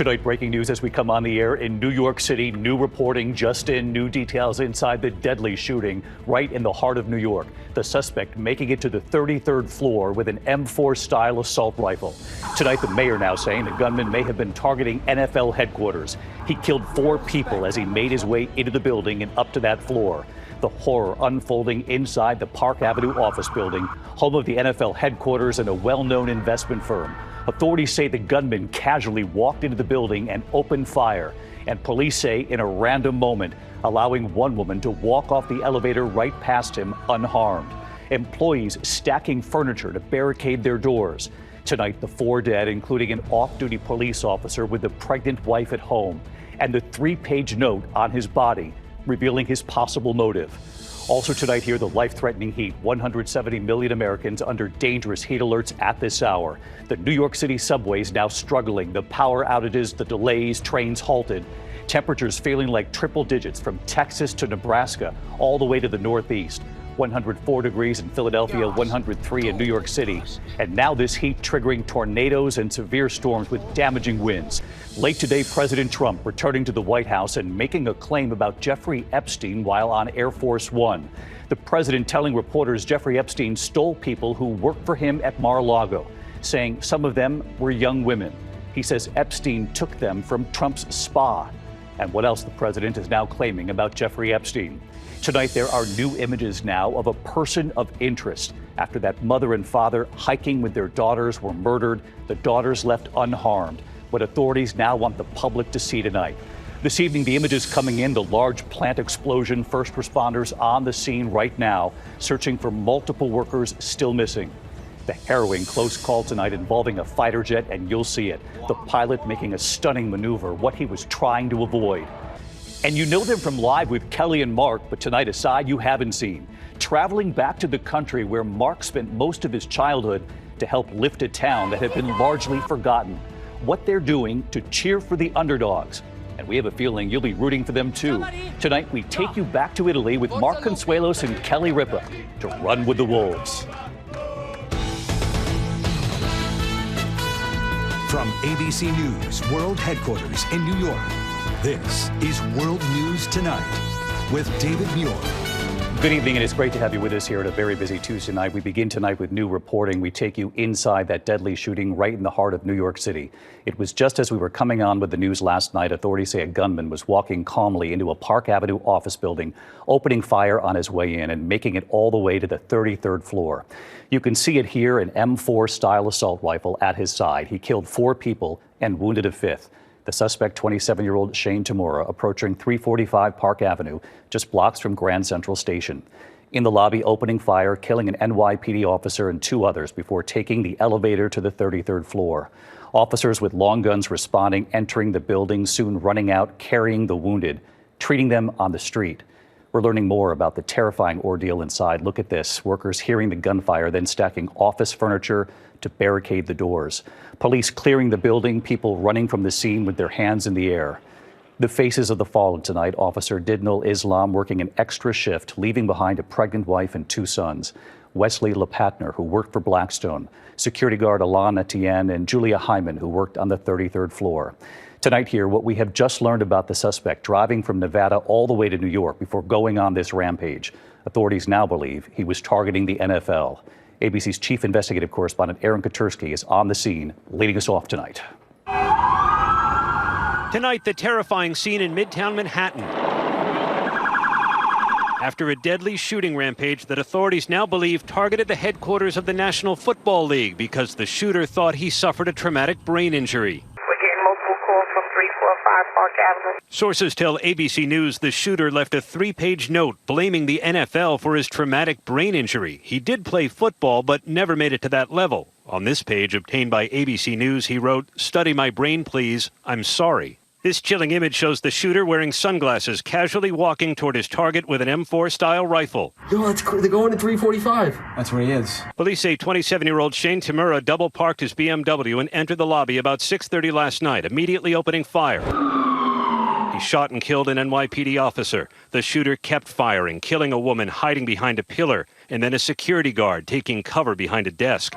Tonight, breaking news as we come on the air in New York City. New reporting just in, new details inside the deadly shooting right in the heart of New York. The suspect making it to the 33rd floor with an M4 style assault rifle. Tonight, the mayor now saying the gunman may have been targeting NFL headquarters. He killed 4 people as he made his way into the building and up to that floor. The horror unfolding inside the Park Avenue office building, home of the NFL headquarters and a well-known investment firm. Authorities say the gunman casually walked into the building and opened fire. And police say in a random moment, allowing one woman to walk off the elevator right past him unharmed. Employees stacking furniture to barricade their doors. Tonight, the 4 dead, including an off-duty police officer with a pregnant wife at home. And the 3-page note on his body, revealing his possible motive. Also tonight here, the life-threatening heat. 170 million Americans under dangerous heat alerts at this hour. The New York City subways now struggling. The power outages, the delays, trains halted. Temperatures feeling like triple digits from Texas to Nebraska, all the way to the Northeast. 104 degrees in Philadelphia, 103 in New York City. And now this heat triggering tornadoes and severe storms with damaging winds. Late today, President Trump returning to the White House and making a claim about Jeffrey Epstein while on Air Force One. The president telling reporters Jeffrey Epstein stole people who worked for him at Mar-a-Lago, saying some of them were young women. He says Epstein took them from Trump's spa. And what else the president is now claiming about Jeffrey Epstein. Tonight, there are new images now of a person of interest after that mother and father hiking with their daughters were murdered. The daughters left unharmed. What authorities now want the public to see tonight. This evening, the images coming in, the large plant explosion, first responders on the scene right now, searching for multiple workers still missing. The harrowing close call tonight involving a fighter jet, and you'll see it. The pilot making a stunning maneuver, what he was trying to avoid. And you know them from Live with Kelly and Mark, but tonight a side you haven't seen. Traveling back to the country where Mark spent most of his childhood to help lift a town that had been largely forgotten. What they're doing to cheer for the underdogs. And we have a feeling you'll be rooting for them too. Tonight we take you back to Italy with Mark Consuelos and Kelly Ripa to run with the Wolves. From ABC News World Headquarters in New York, this is World News Tonight with David Muir. Good evening, and it's great to have you with us here at a very busy Tuesday night. We begin tonight with new reporting. We take you inside that deadly shooting right in the heart of New York City. It was just as we were coming on with the news last night. Authorities say a gunman was walking calmly into a Park Avenue office building, opening fire on his way in and making it all the way to the 33rd floor. You can see it here, an M4 style assault rifle at his side. He killed 4 people and wounded a 5th. The suspect, 27-year-old Shane Tamura, approaching 345 Park Avenue, just blocks from Grand Central Station. In the lobby, opening fire, killing an NYPD officer and 2 others before taking the elevator to the 33rd floor. Officers with long guns responding, entering the building, soon running out, carrying the wounded, treating them on the street. We're learning more about the terrifying ordeal inside. Look at this. Workers hearing the gunfire, then stacking office furniture to barricade the doors. Police clearing the building, people running from the scene with their hands in the air. The faces of the fallen tonight. Officer Didnal Islam working an extra shift, leaving behind a pregnant wife and 2 sons. Wesley LePatner, who worked for Blackstone. Security guard Alan Etienne and Julia Hyman, who worked on the 33rd floor. Tonight here, what we have just learned about the suspect driving from Nevada all the way to New York before going on this rampage. Authorities now believe he was targeting the NFL. ABC's chief investigative correspondent Aaron Katersky is on the scene, leading us off tonight. Tonight, the terrifying scene in Midtown Manhattan. After a deadly shooting rampage that authorities now believe targeted the headquarters of the National Football League because the shooter thought he suffered a traumatic brain injury. From 345 Park Avenue. Sources tell ABC News the shooter left a 3-page note blaming the NFL for his traumatic brain injury. He did play football, but never made it to that level. On this page, obtained by ABC News, he wrote, "Study my brain, please. I'm sorry." This chilling image shows the shooter wearing sunglasses, casually walking toward his target with an M4-style rifle. Yo, that's cool. They're going to 345. That's where he is. Police say 27-year-old Shane Tamura double-parked his BMW and entered the lobby about 6:30 last night, immediately opening fire. He shot and killed an NYPD officer. The shooter kept firing, killing a woman hiding behind a pillar, and then a security guard taking cover behind a desk.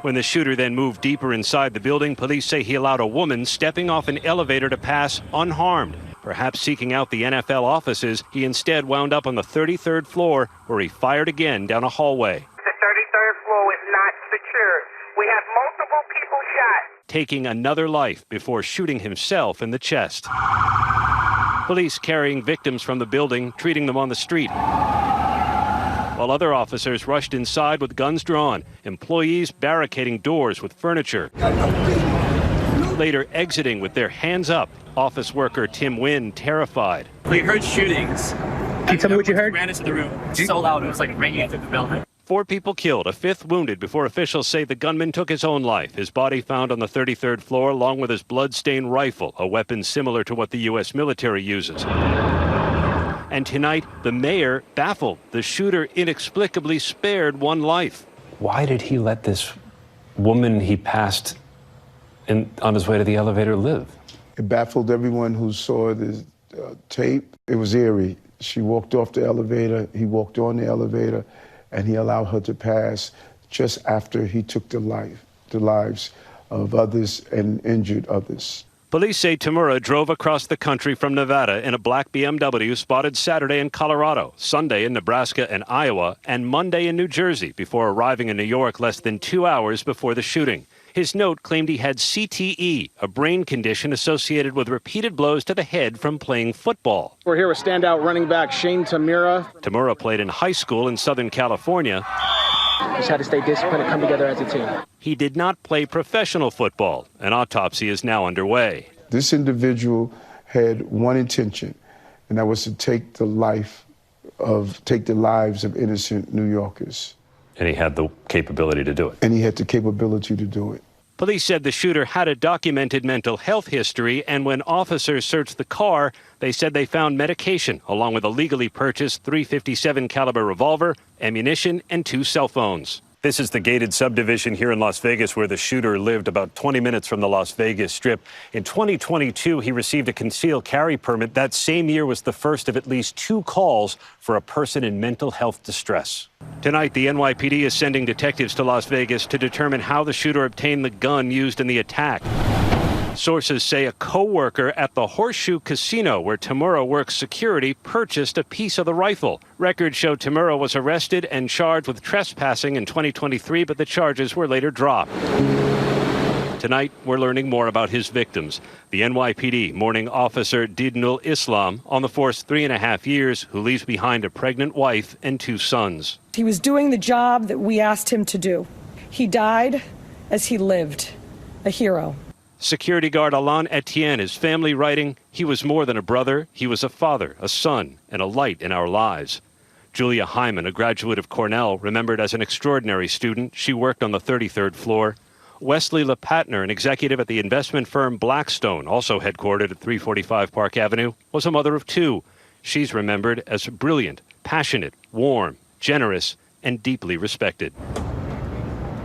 When the shooter then moved deeper inside the building, police say he allowed a woman stepping off an elevator to pass unharmed. Perhaps seeking out the NFL offices, he instead wound up on the 33rd floor, where he fired again down a hallway. The 33rd floor is not secured. We have multiple people shot. Taking another life before shooting himself in the chest. Police carrying victims from the building, treating them on the street, while other officers rushed inside with guns drawn, employees barricading doors with furniture. Later exiting with their hands up. Office worker Tim Wynn terrified. We heard shootings. Can you tell me what you heard? Ran into the room. So loud, it was like ringing into the building. 4 people killed, a 5th wounded before officials say the gunman took his own life. His body found on the 33rd floor along with his blood-stained rifle, a weapon similar to what the U.S. military uses. And tonight, the mayor baffled. The shooter inexplicably spared one life. Why did he let this woman he passed on his way to the elevator live? It baffled everyone who saw the tape. It was eerie. She walked off the elevator, he walked on the elevator, and he allowed her to pass just after he took the lives of others and injured others. Police say Tamura drove across the country from Nevada in a black BMW spotted Saturday in Colorado, Sunday in Nebraska and Iowa, and Monday in New Jersey before arriving in New York less than 2 hours before the shooting. His note claimed he had CTE, a brain condition associated with repeated blows to the head from playing football. We're here with standout running back Shane Tamura. Tamura played in high school in Southern California. Just had to stay disciplined and come together as a team. He did not play professional football. An autopsy is now underway. This individual had one intention, and that was to take the lives of innocent New Yorkers. And he had the capability to do it. And he had the capability to do it. Police said the shooter had a documented mental health history, and when officers searched the car, they said they found medication along with a legally purchased .357 caliber revolver, ammunition, and 2 cell phones. This is the gated subdivision here in Las Vegas where the shooter lived about 20 minutes from the Las Vegas Strip. In 2022, he received a concealed carry permit. That same year was the first of at least 2 calls for a person in mental health distress. Tonight, the NYPD is sending detectives to Las Vegas to determine how the shooter obtained the gun used in the attack. Sources say a co-worker at the Horseshoe Casino, where Tamura works security, purchased a piece of the rifle. Records show Tamura was arrested and charged with trespassing in 2023, but the charges were later dropped. Tonight, we're learning more about his victims. The NYPD mourning officer Didnul Islam on the force 3.5 years, who leaves behind a pregnant wife and 2 sons. He was doing the job that we asked him to do. He died as he lived, a hero. Security guard Alain Etienne, his family writing, he was more than a brother, he was a father, a son, and a light in our lives. Julia Hyman, a graduate of Cornell, remembered as an extraordinary student. She worked on the 33rd floor. Wesley LePatner, an executive at the investment firm Blackstone, also headquartered at 345 Park Avenue, was a mother of 2. She's remembered as brilliant, passionate, warm, generous, and deeply respected.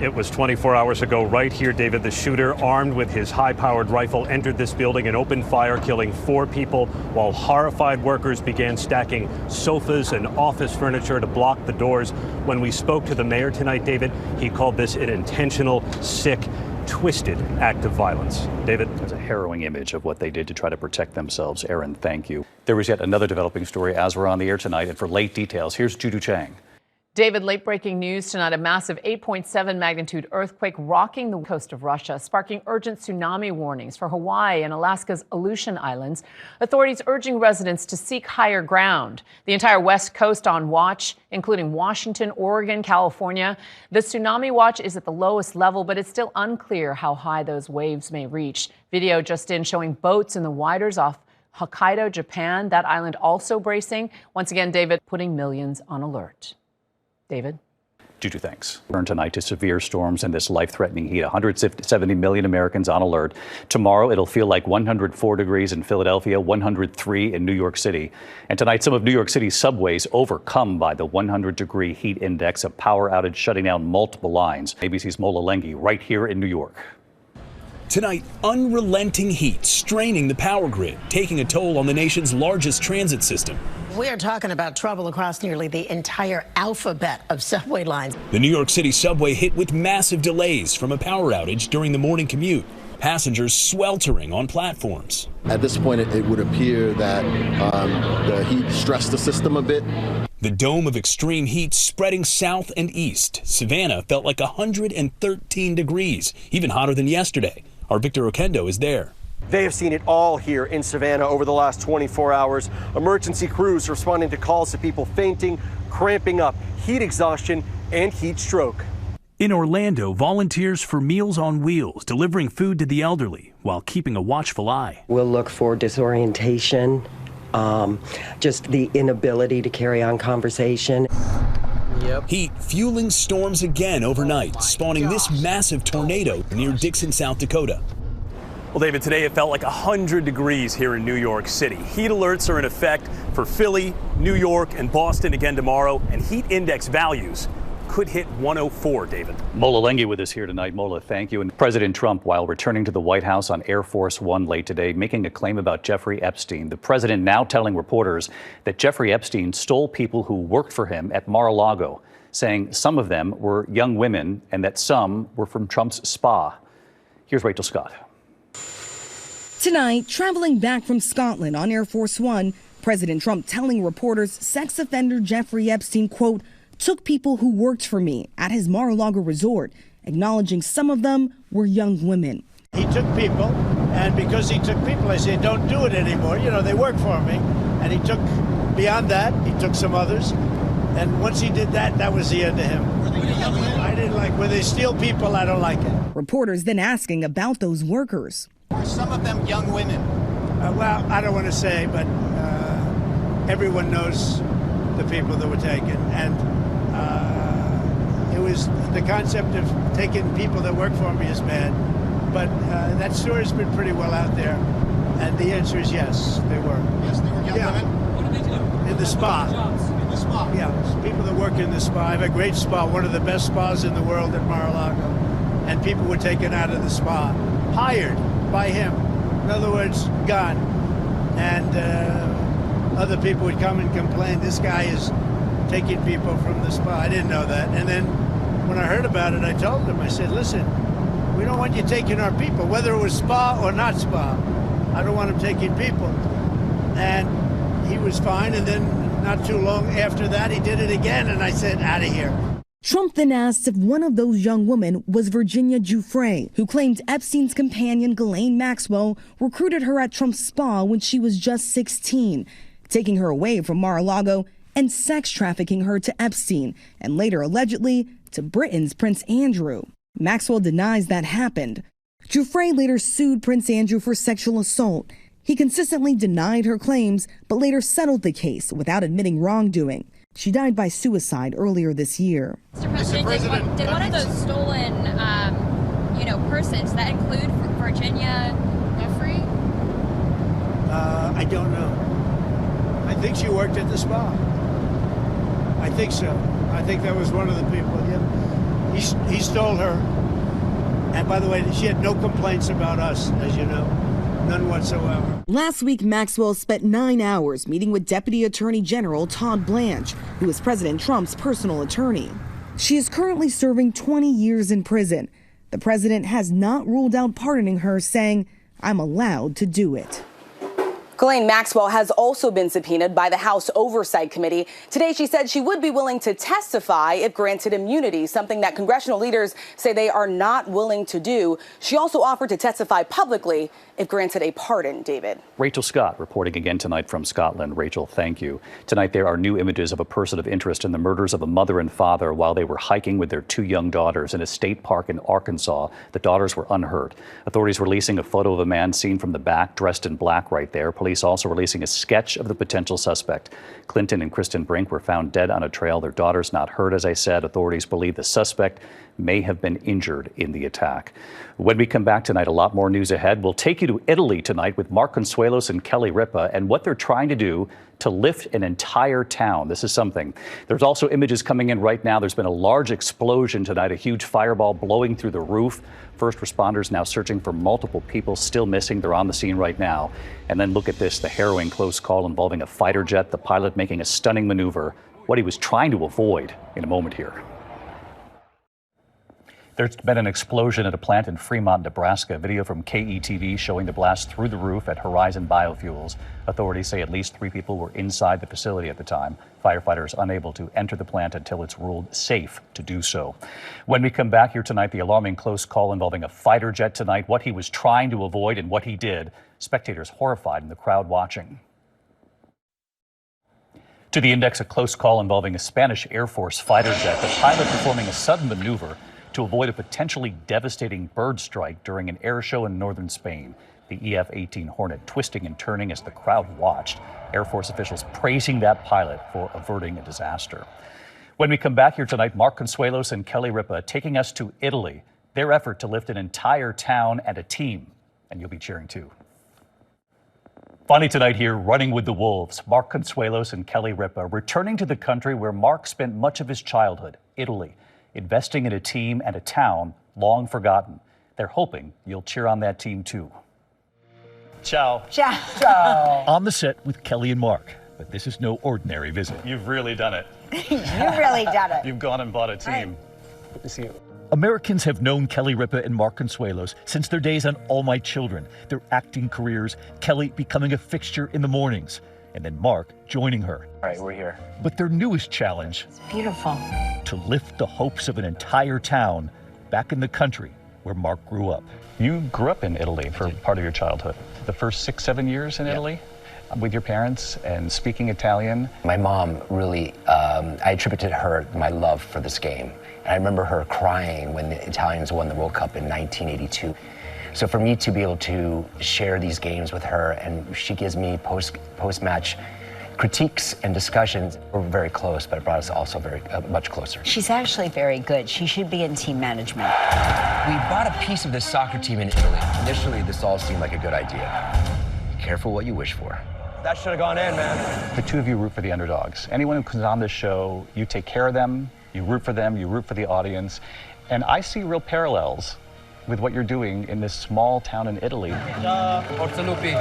It was 24 hours ago right here, David. The shooter, armed with his high-powered rifle, entered this building and opened fire, killing 4 people, while horrified workers began stacking sofas and office furniture to block the doors. When we spoke to the mayor tonight, David, he called this an intentional, sick, twisted act of violence. David? There's a harrowing image of what they did to try to protect themselves. Aaron, thank you. There was yet another developing story as we're on the air tonight, and for late details, here's Juju Chang. David, late-breaking news tonight. A massive 8.7 magnitude earthquake rocking the coast of Russia, sparking urgent tsunami warnings for Hawaii and Alaska's Aleutian Islands. Authorities urging residents to seek higher ground. The entire West Coast on watch, including Washington, Oregon, California. The tsunami watch is at the lowest level, but it's still unclear how high those waves may reach. Video just in showing boats in the waters off Hokkaido, Japan. That island also bracing. Once again, David, putting millions on alert. David? Juju, thanks. Turn tonight to severe storms and this life-threatening heat. 170 million Americans on alert. Tomorrow, it'll feel like 104 degrees in Philadelphia, 103 in New York City. And tonight, some of New York City's subways overcome by the 100-degree heat index, a power outage shutting down multiple lines. ABC's Mola Lenghi right here in New York. Tonight, unrelenting heat straining the power grid, taking a toll on the nation's largest transit system. We are talking about trouble across nearly the entire alphabet of subway lines. The New York City subway hit with massive delays from a power outage during the morning commute. Passengers sweltering on platforms. At this point, it would appear that the heat stressed the system a bit. The dome of extreme heat spreading south and east. Savannah felt like 113 degrees, even hotter than yesterday. Our Victor Oquendo is there. They have seen it all here in Savannah over the last 24 hours. Emergency crews responding to calls of people fainting, cramping up, heat exhaustion, and heat stroke. In Orlando, volunteers for Meals on Wheels, delivering food to the elderly while keeping a watchful eye. We'll look for disorientation, just the inability to carry on conversation. Heat fueling storms again overnight, spawning this massive tornado near Dixon, South Dakota. Well, David, today it felt like 100 degrees here in New York City. Heat alerts are in effect for Philly, New York, and Boston again tomorrow, and heat index values could hit 104, David. Mola Lenghi with us here tonight. Mola, thank you. And President Trump, while returning to the White House on Air Force One late today, making a claim about Jeffrey Epstein. The president now telling reporters that Jeffrey Epstein stole people who worked for him at Mar-a-Lago, saying some of them were young women and that some were from Trump's spa. Here's Rachel Scott. Tonight, traveling back from Scotland on Air Force One, President Trump telling reporters sex offender Jeffrey Epstein, quote, took people who worked for me at his Mar-a-Lago resort, acknowledging some of them were young women. He took people, and because he took people, I said, don't do it anymore. You know, they work for me. And he took, beyond that, he took some others. And once he did that, that was the end of him. I didn't like, when they steal people, I don't like it. Reporters then asking about those workers. Were some of them young women? Well, I don't want to say, but everyone knows the people that were taken. And it was the concept of taking people that work for me is bad. But that story's been pretty well out there. And the answer is yes, they were. Yes, they were young women? What did they do? In the spa. In the spa? Yeah, people that work in the spa. I have a great spa, one of the best spas in the world at Mar-a-Lago. And people were taken out of the spa, hired by him. In other words, gone. And other people would come and complain, this guy is taking people from the spa. I didn't know that. And then when I heard about it, I told him, I said, listen, we don't want you taking our people, whether it was spa or not spa. I don't want him taking people. And he was fine. And then not too long after that, he did it again. And I said, out of here. Trump then asked if one of those young women was Virginia Giuffre, who claimed Epstein's companion, Ghislaine Maxwell, recruited her at Trump's spa when she was just 16, taking her away from Mar-a-Lago and sex trafficking her to Epstein, and later allegedly to Britain's Prince Andrew. Maxwell denies that happened. Giuffre later sued Prince Andrew for sexual assault. He consistently denied her claims, but later settled the case without admitting wrongdoing. She died by suicide earlier this year. Mr. President, did one of those stolen, persons, that include Virginia Jeffrey? I don't know. I think she worked at the spa. I think so. I think that was one of the people. Yeah. He stole her. And by the way, she had no complaints about us, as you know. None whatsoever. Last week, Maxwell spent 9 hours meeting with Deputy Attorney General Todd Blanche, who is President Trump's personal attorney. She is currently serving 20 years in prison. The president has not ruled out pardoning her, saying, I'm allowed to do it. Ghislaine Maxwell has also been subpoenaed by the House Oversight Committee. Today, she said she would be willing to testify if granted immunity, something that congressional leaders say they are not willing to do. She also offered to testify publicly if granted a pardon, David. Rachel Scott reporting again tonight from Scotland. Rachel, thank you. Tonight, there are new images of a person of interest in the murders of a mother and father while they were hiking with their 2 young daughters in a state park in Arkansas. The daughters were unhurt. Authorities releasing a photo of a man seen from the back, dressed in black right there. Police also releasing a sketch of the potential suspect. Clinton and Kristen Brink were found dead on a trail. Their daughters not hurt, as I said. Authorities believe the suspect may have been injured in the attack. When we come back tonight, a lot more news ahead. We'll take you to Italy tonight with Mark Consuelos and Kelly Ripa and what they're trying to do to lift an entire town. This is something. There's also images coming in right now. There's been a large explosion tonight, a huge fireball blowing through the roof. First responders now searching for multiple people still missing. They're on the scene right now. And then look at this, the harrowing close call involving a fighter jet, the pilot making a stunning maneuver, what he was trying to avoid in a moment here. There's been an explosion at a plant in Fremont, Nebraska. Video from KETV showing the blast through the roof at Horizon Biofuels. Authorities say at least 3 people were inside the facility at the time. Firefighters unable to enter the plant until it's ruled safe to do so. When we come back here tonight, the alarming close call involving a fighter jet tonight, what he was trying to avoid and what he did. Spectators horrified in the crowd watching. To the index, a close call involving a Spanish Air Force fighter jet, the pilot performing a sudden maneuver to avoid a potentially devastating bird strike during an air show in northern Spain. The EF-18 Hornet twisting and turning as the crowd watched. Air Force officials praising that pilot for averting a disaster. When we come back here tonight, Mark Consuelos and Kelly Ripa taking us to Italy. Their effort to lift an entire town and a team. And you'll be cheering too. Finally tonight here, running with the wolves, Mark Consuelos and Kelly Ripa returning to the country where Mark spent much of his childhood, Italy. Investing in a team and a town long forgotten. They're hoping you'll cheer on that team too. Ciao. Ciao. Ciao. On the set with Kelly and Mark, but this is no ordinary visit. You've really done it. You've really done it. You've gone and bought a team. Good to see you. Americans have known Kelly Ripa and Mark Consuelos since their days on All My Children, their acting careers, Kelly becoming a fixture in the mornings, and then Mark joining her. All right, we're here. But their newest challenge, It's beautiful. to lift the hopes of an entire town back in the country where Mark grew up. You grew up in Italy for part of your childhood. The first 6-7 years in Italy with your parents and speaking Italian. My mom really, I attributed her my love for this game. And I remember her crying when the Italians won the World Cup in 1982. So for me to be able to share these games with her, and she gives me post-match critiques and discussions, we're very close, but it brought us also very much closer. She's actually very good. She should be in team management. We bought a piece of this soccer team in Italy. Initially, this all seemed like a good idea. Be careful what you wish for. That should have gone in, man. The two of you root for the underdogs. Anyone who comes on this show, you take care of them, you root for them, you root for the audience. And I see real parallels with what you're doing in this small town in Italy. Forza Lupi.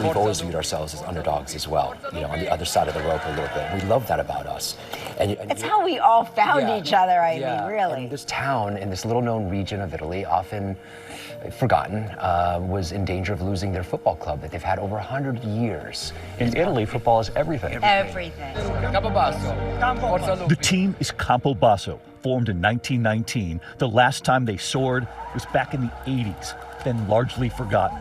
We've always viewed ourselves as underdogs as well, you know, on the other side of the rope a little bit. We love that about us. And It's how we all found each other, I mean, really. And this town in this little-known region of Italy, often forgotten, was in danger of losing their football club that they've had over 100 years. In Italy, football is everything. Everything. The team is Campobasso, formed in 1919. The last time they soared was back in the 80s, then largely forgotten.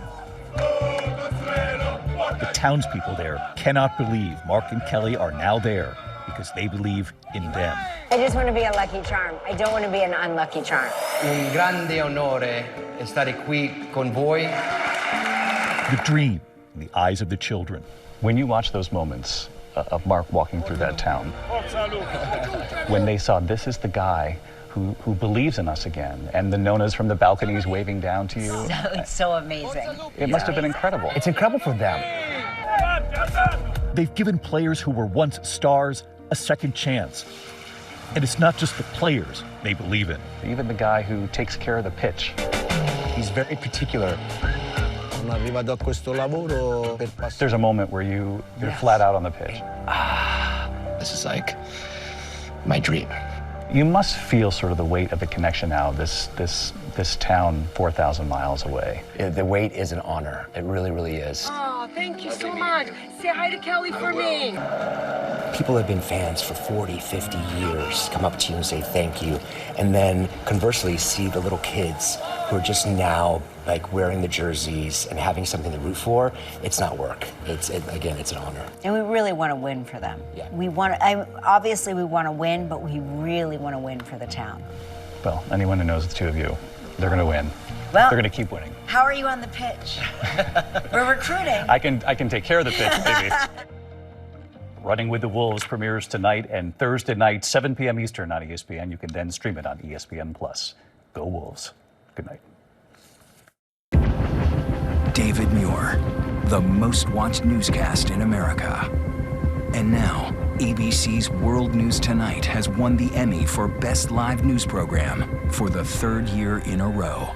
The townspeople there cannot believe Mark and Kelly are now there because they believe in them. I just want to be a lucky charm. I don't want to be an unlucky charm. Un grande onore stare qui con voi. The dream in the eyes of the children. When you watch those moments of Mark walking through that town, when they saw this is the guy who believes in us again, and the Nonas from the balconies waving down to you. It's so amazing. It must have been incredible. It's incredible for them. They've given players who were once stars a second chance. And it's not just the players they believe in. Even the guy who takes care of the pitch. He's very particular. There's a moment where you're flat out on the pitch. This is like my dream. You must feel sort of the weight of the connection now, this town 4,000 miles away. The weight is an honor. It really, really is. Oh, thank you so much. Say hi to Kelly for me. People have been fans for 40, 50 years, come up to you and say thank you. And then conversely, see the little kids who are just now like wearing the jerseys and having something to root for. It's not work. Again, it's an honor. And we really want to win for them. Yeah. Obviously we want to win, but we really want to win for the town. Well, anyone who knows the two of you, they're going to win. Well, they're going to keep winning. How are you on the pitch? We're recruiting. I can take care of the pitch, maybe. Running with the Wolves premieres tonight and Thursday night, 7 p.m. Eastern on ESPN. You can then stream it on ESPN+. Go Wolves. Good night. David Muir, the most watched newscast in America. And now, ABC's World News Tonight has won the Emmy for Best Live News Program for the third year in a row.